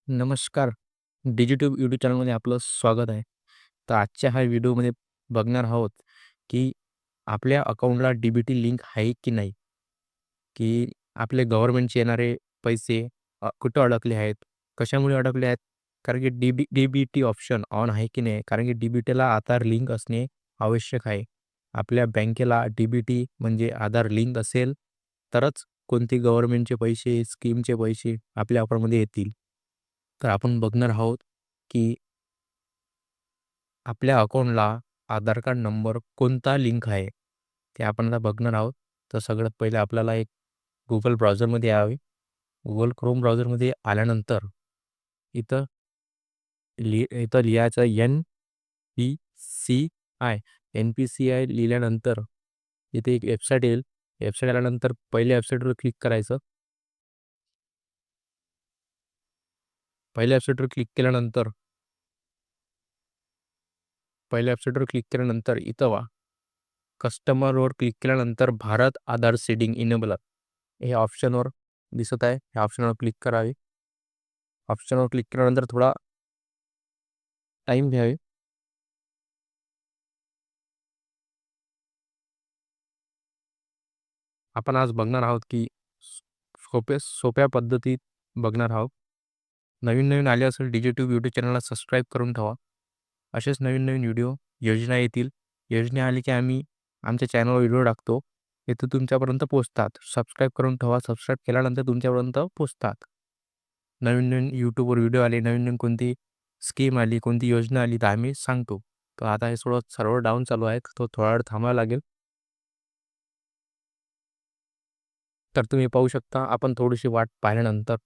नमस्कार. डिजिट्यूब यूट्यूब चॅनलमध्ये आपलं स्वागत आहे. तर आजच्या ह्या व्हिडिओमध्ये बघणार आहोत, की आपल्या अकाउंटला डी-बी-टी लिंक आहे की नाही? की आपले गव्हर्नमेंटचे येणारे पैसे कुठं अडकले आहेत? कशामुळे अडकले आहेत? कारण की डी-बी-टी ऑप्शन ऑन आहे की नाही? कारण की डी-बी-टीला आधार लिंक असणे आवश्यक आहे. आपल्या बँकेला डी-बी-टी म्हणजे आधार लिंक असेल, तरच कोणते गव्हर्नमेंटचे पैसे, स्कीमचे पैसे आपल्या अकाउंटमध्ये येतील. तर आपण बघणार आहोत, की आपल्या अकाउंटला आधार कार्ड नंबर कोणता लिंक आहे, ते आपण आता बघणार आहोत. तर सगळ्यात पहिले आपल्याला एक Google ब्राउझरमध्ये यावे. Google Chrome ब्राउझरमध्ये आल्यानंतर इथं इथं लिहायचं NPCI. NPCI लिहिल्यानंतर इथे एक वेबसाईट येईल. वेबसाईट आल्यानंतर पहिल्या वेबसाईटवर क्लिक करायचं. पहिल्या वेबसाईटवर क्लिक केल्यानंतर इथं कस्टमरवर क्लिक केल्यानंतर भारत आधार सीडिंग इनेबलर हे ऑप्शनवर दिसत आहे. ह्या ऑप्शनवर क्लिक करावे. ऑप्शनवर क्लिक केल्यानंतर थोडा टाईम घ्यावे. आपण आज बघणार आहोत, की सोप्या पद्धतीत बघणार आहोत. नवीन आले असेल डिजिट्यूब यूट्यूब चॅनलला सबस्क्राईब करून ठेवा. असेच नवीन व्हिडिओ, योजना येतील. योजना आली की आम्ही आमच्या चॅनलवर व्हिडिओ टाकतो. ते तुमच्यापर्यंत पोहोचतात. सबस्क्राईब करून ठेवा. सबस्क्राईब केल्यानंतर तुमच्यापर्यंत पोहोचतात. नवीन यूट्यूबवर व्हिडिओ आले, नवीन कोणती स्कीम आली, कोणती योजना आली, तर आम्ही सांगतो. तर आता हे थोडं सर्व्हर डाऊन चालू आहे, तो थोडा वेळ थांबावा लागेल. तर तुम्ही पाहू शकता, आपण थोडीशी वाट पाहिल्यानंतर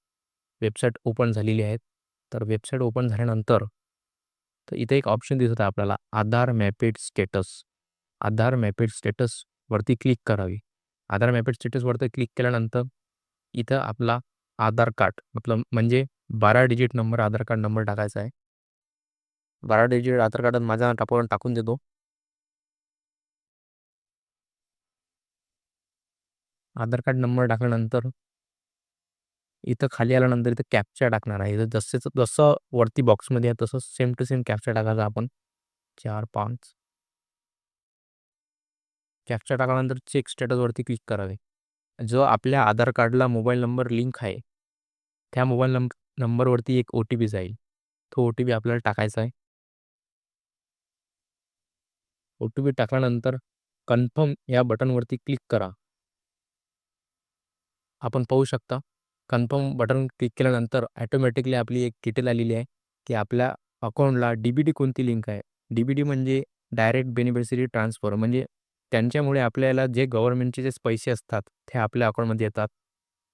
वेबसाईट ओपन झालेली आहे. तर वेबसाईट ओपन झाल्यानंतर तर इथे एक ऑप्शन दिसत आहे आपल्याला आधार मॅपेड स्टेटस. आधार मॅपेड स्टेटसवरती क्लिक करावी. आधार मॅपेड स्टेटसवरती क्लिक केल्यानंतर इथं आपला आधार कार्ड आपलं म्हणजे 12 डिजिट नंबर आधार कार्ड नंबर टाकायचा आहे. 12 डिजिट आधार कार्डात माझा टाकून देतो. आधार कार्ड नंबर टाकल्यानंतर इथं खाली आल्यानंतर इथं कॅप्चा टाकणार आहे. इथं जसं वरती बॉक्समध्ये आहे तसं सेम टू सेम कॅप्चा टाकायचा आपण 4-5. कॅप्चा टाकल्यानंतर चेक स्टेटसवरती क्लिक करावे. जो आपल्या आधार कार्डला मोबाईल नंबर लिंक आहे, त्या मोबाईल नंबरवरती एक ओ-टी-पी जाईल. तो ओ-टी-पी आपल्याला टाकायचा आहे. ओ-टी-पी टाकल्यानंतर कन्फर्म या बटनवरती क्लिक करा. आपण पाहू शकता कन्फर्म बटन क्लिक केल्यानंतर ऑटोमॅटिकली आपली एक डिटेल आलेली आहे, की आपल्या अकाउंटला डी-बी-टी कोणती लिंक आहे. डी-बी-टी म्हणजे डायरेक्ट बेनिफिशियरी ट्रान्सफर म्हणजे त्यांच्यामुळे आपल्याला जे गव्हर्नमेंटचे जे पैसे असतात, ते आपल्या अकाउंटमध्ये येतात.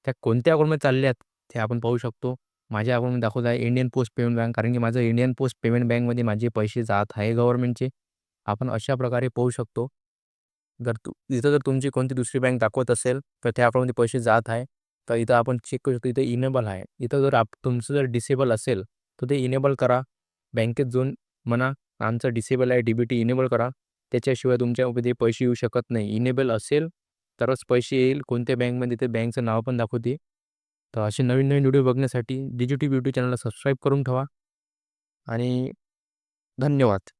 त्या कोणत्या अकाउंटमध्ये चालले आहेत, ते आपण पाहू शकतो. माझ्या अकाउंटमध्ये दाखवत आहे इंडियन पोस्ट पेमेंट बँक कारण की माझं इंडियन पोस्ट पेमेंट बँकमध्ये माझे पैसे जात आहे गव्हर्नमेंटचे. आपण अशा प्रकारे पाहू शकतो. इथं जर तुमची कोणती दुसरी बँक दाखवत असेल, तर त्या अकाउंटमध्ये पैसे जात आहे. तर इथं आपण चेक करू शकतो. इथं इनेबल आहे. इथं जर तुमचं जर डिसेबल असेल, तर ते इनेबल करा. बँकेत जाऊन म्हणा, आमचं डिसेबल आहे, डी-बी-टी इनेबल करा. त्याच्याशिवाय तुमच्यामध्ये पैसे येऊ शकत नाही. इनेबल असेल तरच पैसे येईल. कोणत्या बँकमध्ये ते बँकचं नाव पण दाखवते. तर असे नवीन व्हिडिओ बघण्यासाठी डिजिटल यूट्यूब चॅनलला सबस्क्राईब करून ठेवा आणि धन्यवाद.